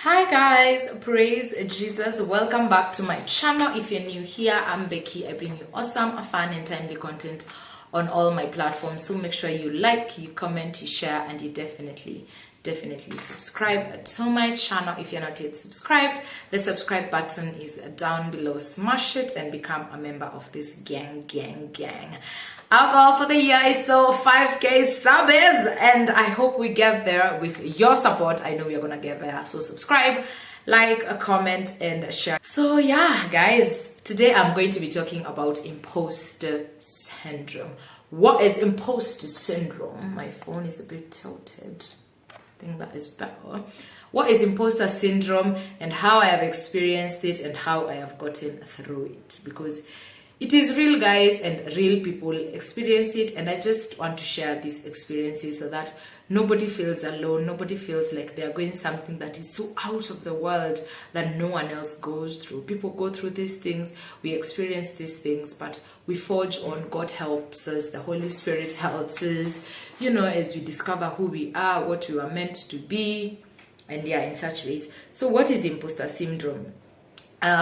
Hi guys, praise Jesus. Welcome back to my channel. If you're new here, I'm Becky. I bring you awesome, fun and timely content on all my platforms. So make sure you like, you comment, you share, and you definitely subscribe to my channel. If you're not yet subscribed, the subscribe button is down below. Smash it and become a member of this gang. Our goal for the year is so 5K subs, and I hope we get there with your support. I know we're gonna get there. So subscribe, like, comment, and share. So yeah, guys, today I'm going to be talking about imposter syndrome. What is imposter syndrome? My phone is a bit tilted. I think that is better. What is imposter syndrome and how I have experienced it and how I have gotten through it, because it is real, guys, and real people experience it, and I just want to share these experiences so that nobody feels alone, nobody feels like they're going something that is so out of the world that no one else goes through. People go through these things, we experience these things, but we forge on. God helps us, the Holy Spirit helps us, you know, as we discover who we are, what we were meant to be, and yeah, in such ways. So what is imposter syndrome?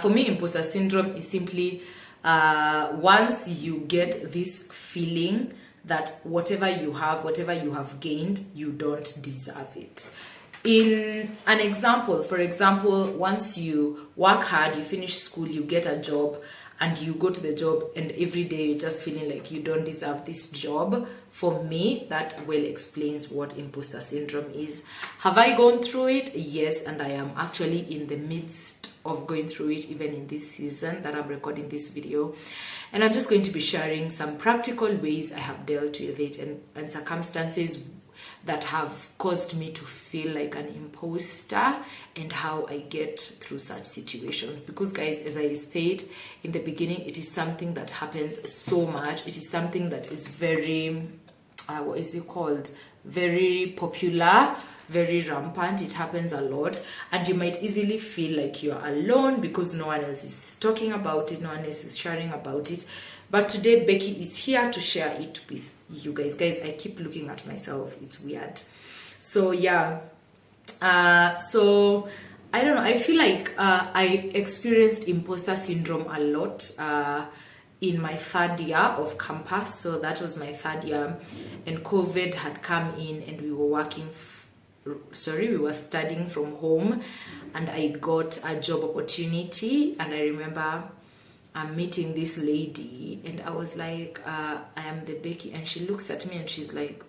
For me, imposter syndrome is simply once you get this feeling that whatever you have gained, you don't deserve it. In an example, for example, once you work hard, you finish school, you get a job, and you go to the job, and every day you're just feeling like you don't deserve this job. For me, that well explains what imposter syndrome is. Have I gone through it? Yes, and I am actually in the midst of going through it, even in this season that I'm recording this video. And I'm just going to be sharing some practical ways I have dealt with it, and circumstances that have caused me to feel like an imposter, and how I get through such situations. Because guys, as I said in the beginning, it is something that happens so much. It is something that is very very popular, very rampant. It happens a lot, and you might easily feel like you're alone because no one else is talking about it, no one else is sharing about it. But today Becky is here to share it with you guys. I keep looking at myself, it's weird. So yeah, so I don't know, I feel like I experienced imposter syndrome a lot in my third year of campus. So that was my third year, and COVID had come in, and we were we were studying from home, and I got a job opportunity. And I remember I'm meeting this lady, and I was like, I am the Becky, and she looks at me and she's like,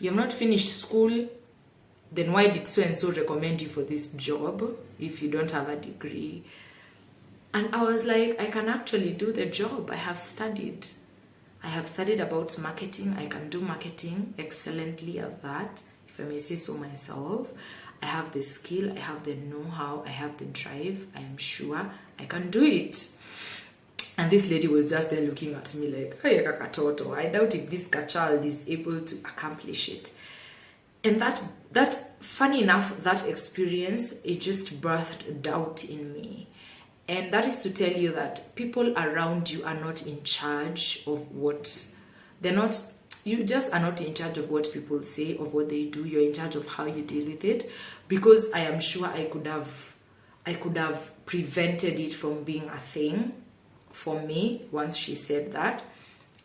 you have not finished school, then why did so and so recommend you for this job if you don't have a degree? And I was like, I can actually do the job. I have studied about marketing. I can do marketing excellently at that, if I may say so myself. I have the skill, I have the know-how, I have the drive. I am sure I can do it. And this lady was just there looking at me like, hey, kakatoto, I doubt if this child is able to accomplish it. And that funny enough, that experience, it just birthed doubt in me. And that is to tell you that people around you are not in charge of you just are not in charge of what people say, of what they do. You're in charge of how you deal with it. Because I am sure I could have prevented it from being a thing for me once she said that.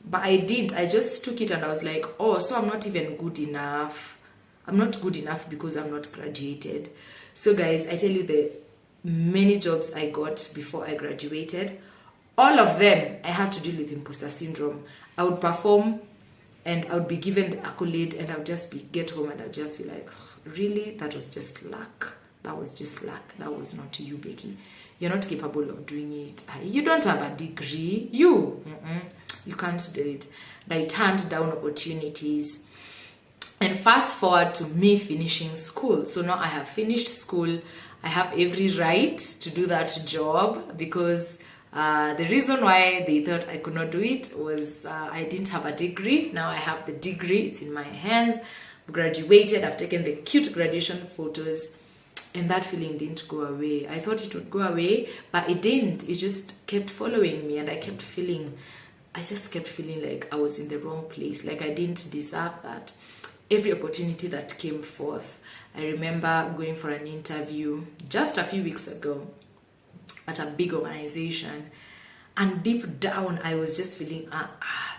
But I didn't. I just took it and I was like, oh, so I'm not even good enough. I'm not good enough because I'm not graduated. So guys, I tell you, the many jobs I got before I graduated, all of them I had to deal with imposter syndrome. I would perform and I would be given the accolade, and I would just get home and I'd just be like, really? That was just luck. That was just luck. That was not you, Becky. You're not capable of doing it. You don't have a degree. You can't do it. And I turned down opportunities. And fast forward to me finishing school. So now I have finished school. I have every right to do that job, because the reason why they thought I could not do it was I didn't have a degree. Now I have the degree, it's in my hands. I've graduated, I've taken the cute graduation photos, and that feeling didn't go away. I thought it would go away, but it didn't. It just kept following me, and I just kept feeling like I was in the wrong place, like I didn't deserve that. Every opportunity that came forth, I remember going for an interview just a few weeks ago at a big organization, and deep down I was just feeling,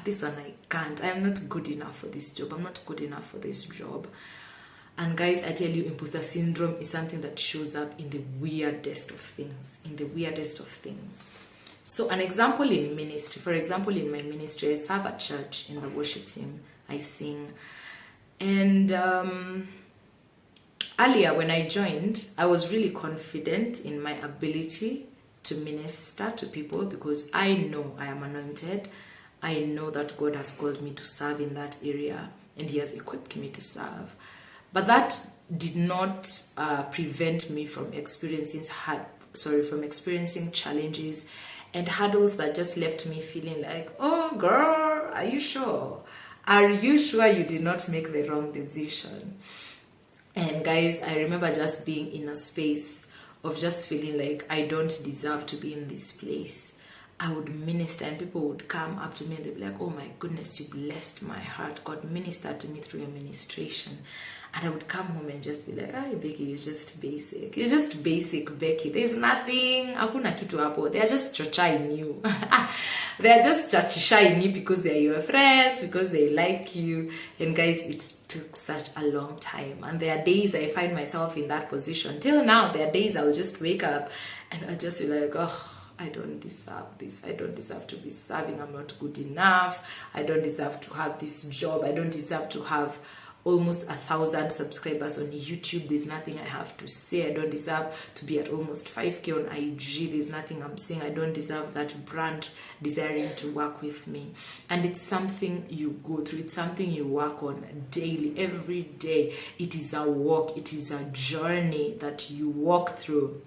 this one I can't. I'm not good enough for this job. I'm not good enough for this job. And guys, I tell you, imposter syndrome is something that shows up in the weirdest of things, So an example in ministry, for example, in my ministry, I serve at church in the worship team. I sing. And earlier when I joined, I was really confident in my ability to minister to people because I know I am anointed. I know that God has called me to serve in that area and He has equipped me to serve. But that did not prevent me from experiencing challenges and hurdles that just left me feeling like, oh girl, are you sure? Are you sure you did not make the wrong decision? And guys, I remember just being in a space of just feeling like I don't deserve to be in this place. I would minister and people would come up to me and they'd be like, oh my goodness, you blessed my heart. God ministered to me through your ministration. And I would come home and just be like, hey, Becky, you're just basic. You're just basic, Becky. There's nothing. Hakuna kitu hapo. They're just chacha in you. They're just chacha in you because they're your friends, because they like you. And guys, it took such a long time. And there are days I find myself in that position. Till now, there are days I'll just wake up and I'll just be like, oh, I don't deserve this. I don't deserve to be serving. I'm not good enough. I don't deserve to have this job. I don't deserve to have almost 1,000 subscribers on YouTube. There's nothing I have to say. I don't deserve to be at almost 5K on IG. There's nothing I'm saying. I don't deserve that brand desiring to work with me. And it's something you go through. It's something you work on daily, every day. It is a walk. It is a journey that you walk through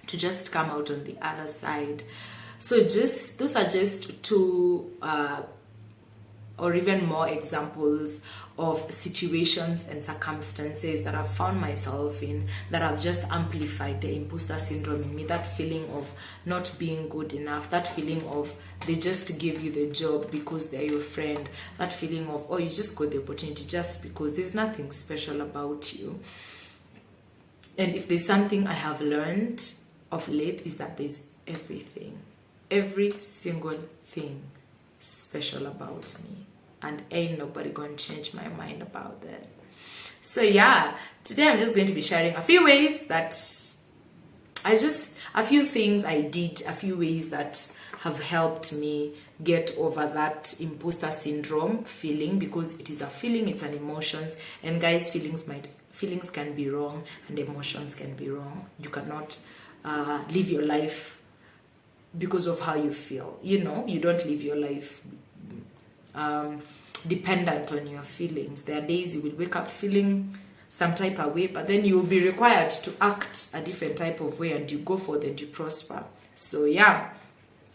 to just come out on the other side. So just those are just two or even more examples of situations and circumstances that I've found myself in that have just amplified the imposter syndrome in me. That feeling of not being good enough, that feeling of they just give you the job because they're your friend, that feeling of, oh, you just got the opportunity just because there's nothing special about you. And if there's something I have learned of late is that there's every single thing special about me, and ain't nobody gonna change my mind about that. So yeah, today I'm just going to be sharing a few ways that a few things I did, a few ways that have helped me get over that imposter syndrome feeling, because it is a feeling, it's an emotions, and guys, feelings can be wrong and emotions can be wrong. You cannot live your life because of how you feel. You know, you don't live your life dependent on your feelings. There are days you will wake up feeling some type of way, but then you will be required to act a different type of way, and you go forth and you prosper. So yeah,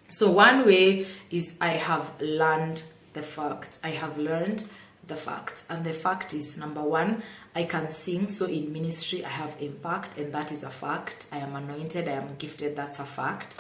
so one way is I have learned the fact. I have learned the fact, and the fact is, number one, I can sing. So in ministry I have impact, and that is a fact. I am anointed, I am gifted, that's a fact.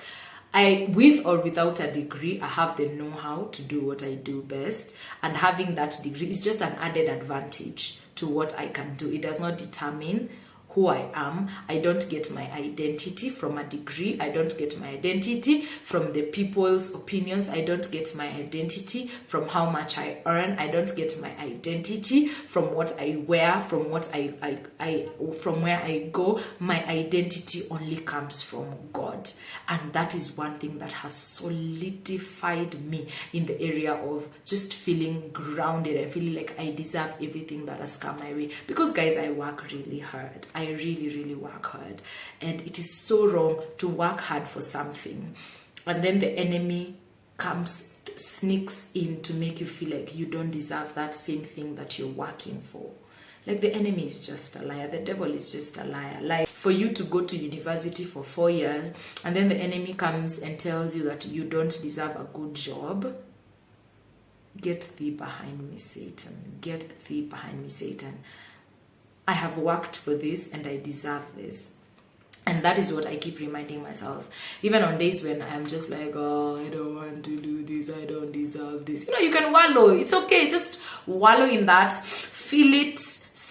With or without a degree, I have the know-how to do what I do best, and having that degree is just an added advantage to what I can do. It does not determine who I am. I don't get my identity from a degree. I don't get my identity from the people's opinions. I don't get my identity from how much I earn. I don't get my identity from what I wear, from what from where I go. My identity only comes from God. And that is one thing that has solidified me in the area of just feeling grounded and feeling like I deserve everything that has come my way. Because guys, I work really hard. I really work hard, and it is so wrong to work hard for something and then the enemy sneaks in to make you feel like you don't deserve that same thing that you're working for. Like, the enemy is just a liar. The devil is just a liar. Like, for you to go to university for 4 years and then the enemy comes and tells you that you don't deserve a good job, get thee behind me, Satan. Get thee behind me, Satan. I have worked for this and I deserve this. And that is what I keep reminding myself. Even on days when I'm just like, oh, I don't want to do this, I don't deserve this. You know, you can wallow. It's okay. Just wallow in that. Feel it.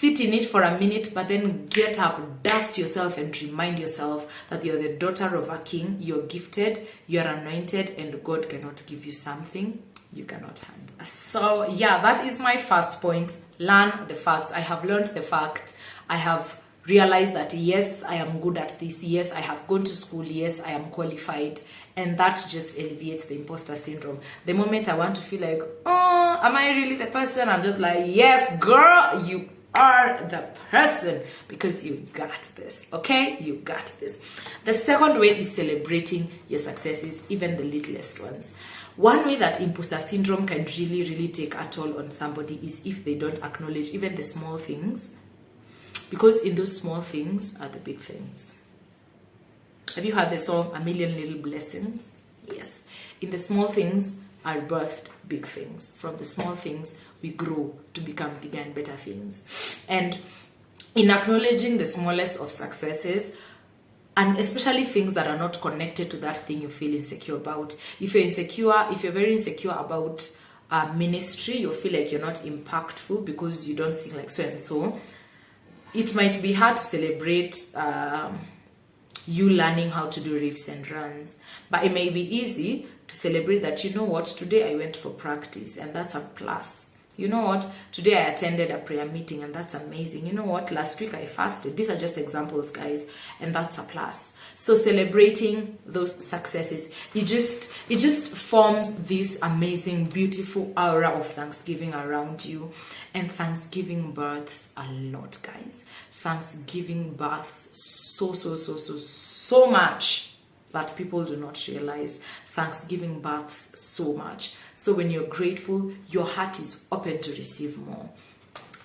sit in it for a minute, but then get up, dust yourself, and remind yourself that you're the daughter of a king, you're gifted, you're anointed, and God cannot give you something you cannot handle. So yeah, that is my first point. Learn the facts. I have learned the fact. I have realized that yes, I am good at this. Yes, I have gone to school. Yes, I am qualified. And that just alleviates the imposter syndrome. The moment I want to feel like, oh, am I really the person? I'm just like, yes, girl, you are the person, because you got this. Okay, you got this. The second way is celebrating your successes, even the littlest ones. One way that imposter syndrome can really take a toll on somebody is if they don't acknowledge even the small things, because in those small things are the big things. Have you heard the song A Million Little Blessings? Yes. In the small things are birthed big things. From the small things we grow to become bigger and better things. And in acknowledging the smallest of successes, and especially things that are not connected to that thing you feel insecure about. If you're very insecure about ministry, you feel like you're not impactful because you don't sing like so and so, it might be hard to celebrate you learning how to do riffs and runs. But it may be easy to celebrate that, you know what, today I went for practice, and that's a plus. You know what, today I attended a prayer meeting, and that's amazing. You know what, last week I fasted. These are just examples, guys, and that's a plus. So celebrating those successes, it just forms this amazing, beautiful aura of Thanksgiving around you. And Thanksgiving births a lot, guys. Thanksgiving births so much that people do not realize. Thanksgiving births so much. So when you're grateful, your heart is open to receive more.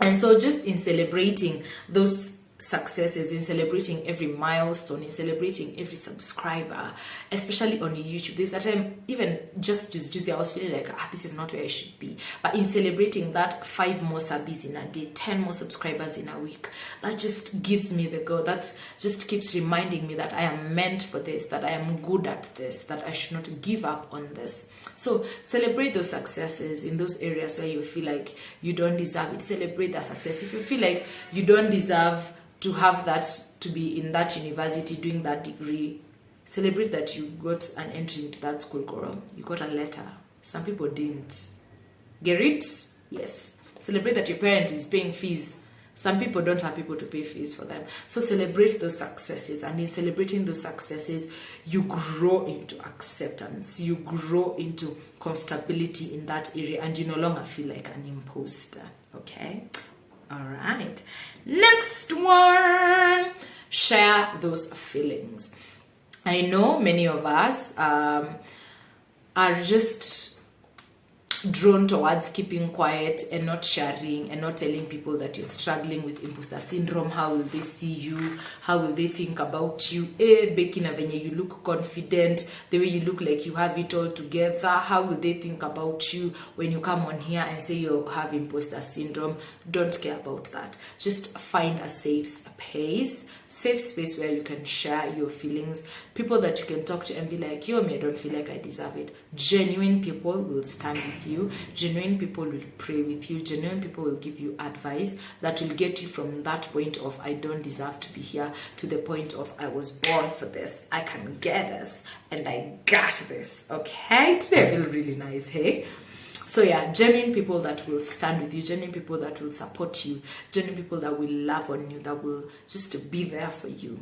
And so just in celebrating those successes, in celebrating every milestone, in celebrating every subscriber, especially on YouTube. There's a time, even just juicy, I was feeling like, this is not where I should be. But in celebrating that 5 more subbies in a day, 10 more subscribers in a week, that just gives me the go. That just keeps reminding me that I am meant for this, that I am good at this, that I should not give up on this. So celebrate those successes in those areas where you feel like you don't deserve it. Celebrate that success. If you feel like you don't deserve to have that, to be in that university doing that degree, celebrate that you got an entry into that school, girl. You got a letter. Some people didn't. Get it? Yes. Celebrate that your parent is paying fees. Some people don't have people to pay fees for them. So celebrate those successes, and in celebrating those successes, you grow into acceptance. You grow into comfortability in that area, and you no longer feel like an imposter. Okay? All right. Next one, share those feelings. I know many of us are just drawn towards keeping quiet and not sharing and not telling people that you're struggling with imposter syndrome. How will they see you? How will they think about you? Becky na venye you look confident, the way you look like you have it all together. How will they think about you when you come on here and say you have imposter syndrome? Don't care about that. Just find a safe space where you can share your feelings, people that you can talk to and be like, yo, me, I don't feel like I deserve it. Genuine people will stand with you. Genuine people will pray with you. Genuine people will give you advice that will get you from that point of I don't deserve to be here to the point of I was born for this, I can get this, and I got this. Okay, today I feel really nice, hey? So yeah, genuine people that will stand with you, genuine people that will support you, genuine people that will love on you, that will just be there for you.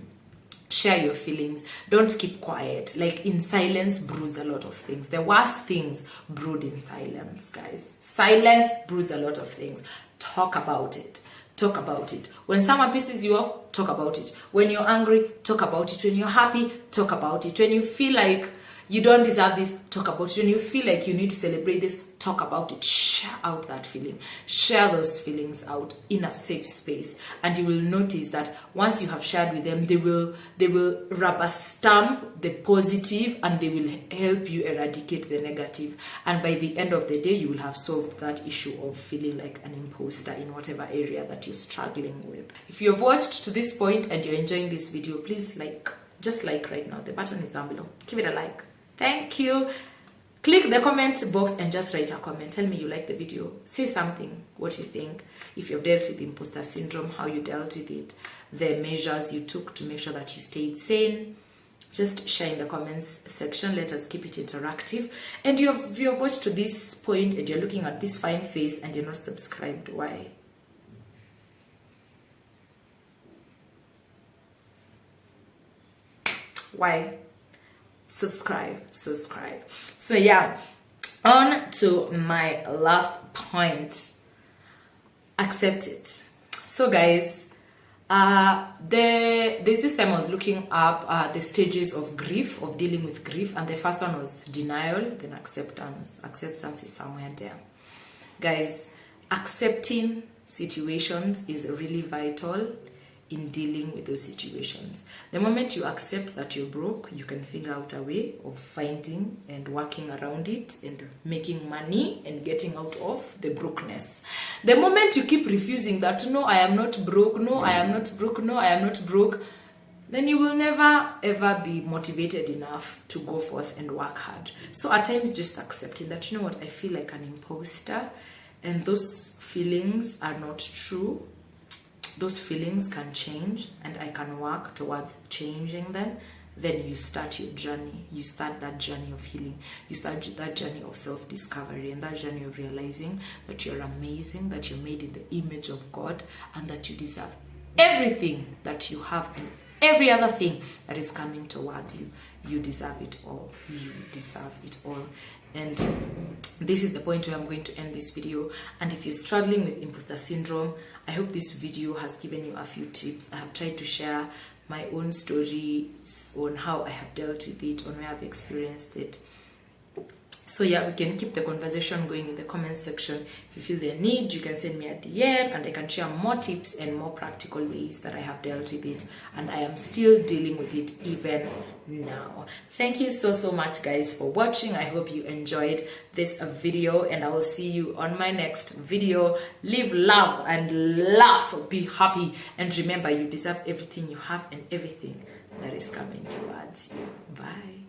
Share your feelings. Don't keep quiet. Like, in silence broods a lot of things. The worst things brood in silence, guys. Silence broods a lot of things. Talk about it. Talk about it. When someone pisses you off, talk about it. When you're angry, talk about it. When you're happy, talk about it. When you feel like you don't deserve this, talk about it. When you feel like you need to celebrate this, talk about it. Share out that feeling. Share those feelings out in a safe space. And you will notice that once you have shared with them, they will rubber stamp the positive, and they will help you eradicate the negative. And by the end of the day, you will have solved that issue of feeling like an imposter in whatever area that you're struggling with. If you've watched to this point and you're enjoying this video, please just like right now. The button is down below. Give it a like. Thank you. Click the comment box and just write a comment. Tell me you like the video. Say something, what you think. If you've dealt with imposter syndrome, how you dealt with it, the measures you took to make sure that you stayed sane. Just share in the comments section. Let us keep it interactive. And you've watched to this point and you're looking at this fine face and you're not subscribed. Why? Why? Subscribe. So yeah, on to my last point. Accept it. So guys, there's this time I was looking up the stages of grief, of dealing with grief, and the first one was denial, then acceptance. Acceptance is somewhere there. Guys, accepting situations is really vital in dealing with those situations. The moment you accept that you're broke, you can figure out a way of finding and working around it and making money and getting out of the brokenness. The moment you keep refusing that, no, I am not broke, no, I am not broke, no, I am not broke, then you will never ever be motivated enough to go forth and work hard. So at times just accepting that, you know what, I feel like an imposter and those feelings are not true. Those feelings can change and I can work towards changing them. Then you start your journey. You start that journey of healing. You start that journey of self-discovery and that journey of realizing that you're amazing, that you're made in the image of God, and that you deserve everything that you have and every other thing that is coming towards you. You deserve it all. You deserve it all. And this is the point where I'm going to end this video. And if you're struggling with imposter syndrome, I hope this video has given you a few tips. I have tried to share my own stories on how I have dealt with it, on where I've experienced it. So yeah, we can keep the conversation going in the comment section. If you feel the need, you can send me a DM and I can share more tips and more practical ways that I have dealt with it. And I am still dealing with it even now. Thank you so much guys for watching. I hope you enjoyed this video and I will see you on my next video. Live, love and laugh. Be happy. And remember, you deserve everything you have and everything that is coming towards you. Bye.